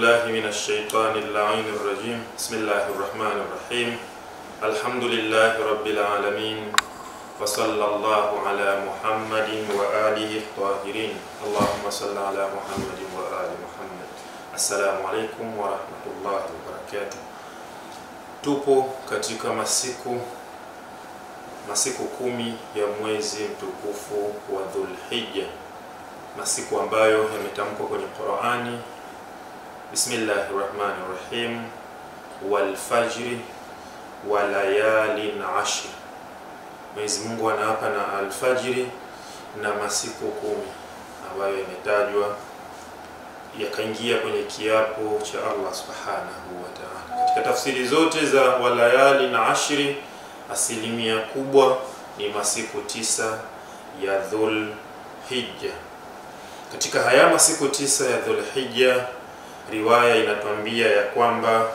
بالله من الشيطان اللعين الرجيم. بسم الله الرحمن الرحيم. الحمد لله رب العالمين، وصلى الله على محمد وآله الطاهرين. اللهم صل على محمد وآل محمد. السلام عليكم ورحمة الله وبركاته. Tupo katika masiku 10 ya mwezi mtukufu wa Dhulhijja, masiku ambayo yametamkwa kwenye Qur'ani. Bismillahirrahmanirrahim. Wal fajri wa layalin ashr. Mwenyezi Mungu anaapa na al-fajri na masiku 10 ambayo yametajwa yakaingia kwenye kiapo cha Allah subhanahu wa ta'ala. Katika tafsiri zote za walayalin ashri, asilimia kubwa ni masiku 9 ya Dhulhijja. Katika haya masiku 9 ya Dhulhijja, riwaya inatuambia ya kwamba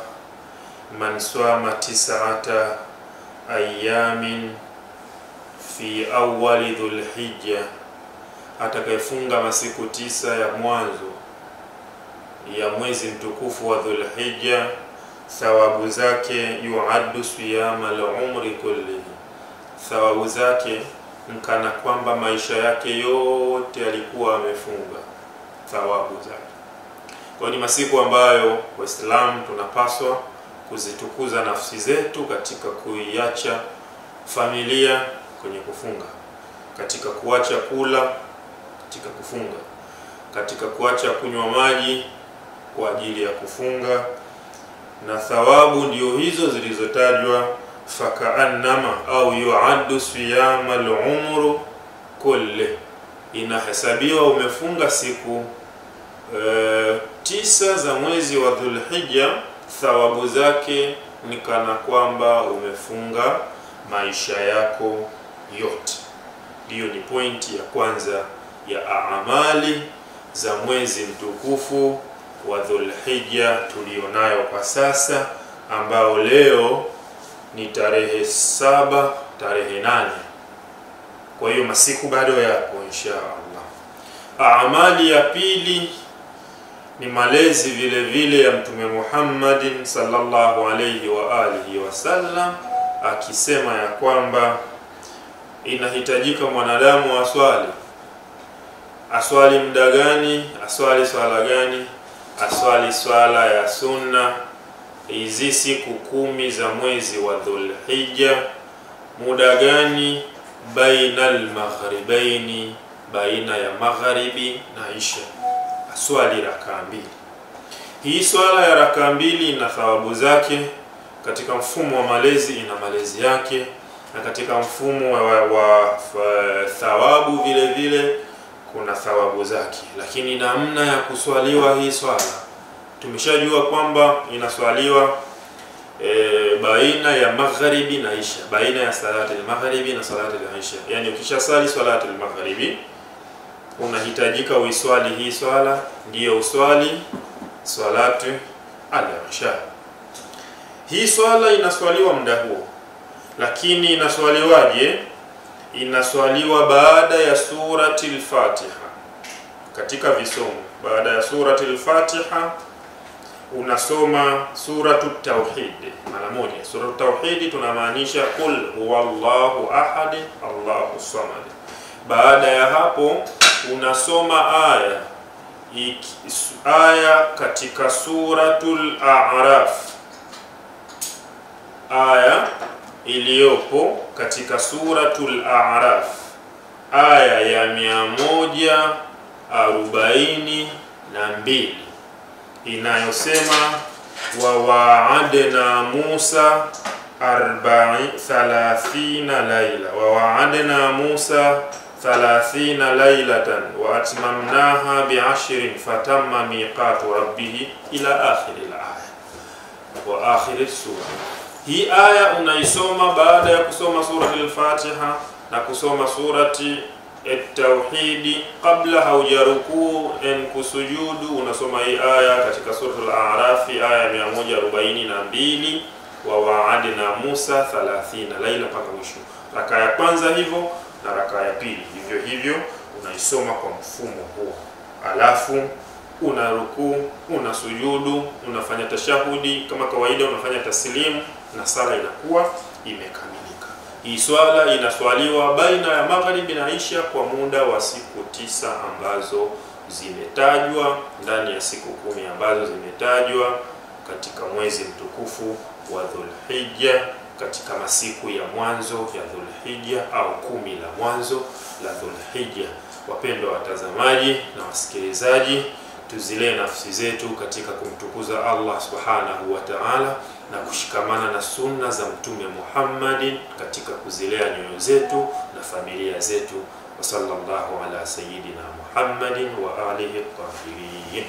man swama 9 ayamin fi awwali Dhulhijja, atakayefunga masiku 9 ya mwanzo ya mwezi mtukufu wa Dhulhijja, thawabu zake yuaddu siyama al-umri kullihi, thawabu zake nkana kwamba maisha yake yote alikuwa amefunga thawabu zake. Kwa ni masiku ambayo Waislamu tunapaswa kuzitukuza nafsi zetu katika kuiacha familia kwenye kufunga, katika kuacha kula katika kufunga, katika kuacha kunywa maji kwa ajili ya kufunga. Na thawabu ndio hizo zilizotajwa, fakaannama au yuaddu siyama al-umru kulli, inahesabiwa umefunga siku 9 za mwezi wa Dhulhijja, thawabu zake ni kana kwamba umefunga maisha yako yote. Hiyo ni pointi ya kwanza ya amali za mwezi mtukufu wa Dhulhijja tulionayo kwa sasa, ambao leo ni tarehe 7, tarehe 8. Kwa hiyo masiku bado yapo insha Allah. Amali ya pili ni malezi vile vile ya Mtume Muhammadin sallallahu alayhi wa alihi wasallam, akisema ya kwamba inahitajika mwanadamu aswali muda gani, aswali swala gani? Aswali swala ya sunna hizi siku 10 za mwezi wa Dhulhijja. Muda gani? Bainal maghribaini, baina ya magharibi na isha, aswali rakaa 2. Hii swala ya rakaa 2 ina thawabu zake. Katika mfumo wa malezi ina malezi yake, na katika mfumo wa thawabu vile vile kuna thawabu zake. Lakini namna ya kuswaliwa hii swala tumeshajua kwamba inaswaliwa baina ya magharibi na isha, baina ya salati al-maghribi na salati al-isha. Yani ukishasali salati al-maghribi unahitajika uiswali hii swala, ndiyo uswali salati al-isha. Hii swala inaswaliwa muda huo, lakini inaswaliwaje? Inaswaliwa baada ya surati al-Fatiha. Katika visomo, baada ya surati al-Fatiha unasoma suratu tauhid mara moja. Suratu tauhid tunamaanisha qul huwallahu ahad Allahu samad. Baada ya hapo unasoma aya katika suratul A'raf, aya iliyopo katika suratul A'raf, aya ya 142 inayosema wa wa'adna Musa 30 laila wa wa'adna Musa 30 lailatan wa atmamnaha bi'ashrin fatamma miqatu rabbih ila akhir al-aya wa akhir sura. Hii aya unaisoma baada ya kusoma surati al-Fatiha na kusoma surati at-Tauhid. Kabla haujarukuu en kusujudu unasoma hii aya katika suratul A'raf, aya 142, wa wa'adna Musa 30 laila mpaka mwisho. Raka ya kwanza hivyo na raka ya pili hivyo hivyo unaisoma kwa mfumo huo. Alafu una rukuu, una sujudu, unafanya tashahudi kama kawaida, unafanya taslimu na sala inakuwa imekamilika. Hii swala inaswaliwa baina ya magharibi na isha kwa muda wa siku 9 ambazo zimetajwa ndani ya siku 10 ambazo zimetajwa katika mwezi mtukufu wa Dhulhijja, katika masiku ya mwanzo ya Dhulhijja au 10 la mwanzo la Dhulhijja. Wapendwa watazamaji na wasikilizaji, tuzilee nafsi zetu katika kumtukuza Allah subhanahu wa ta'ala na kushikamana na sunna za Mtume Muhammadin katika kuzilea nyoyo zetu na familia zetu. Wa sallallahu ala sayyidina Muhammadin wa alihi tahirin.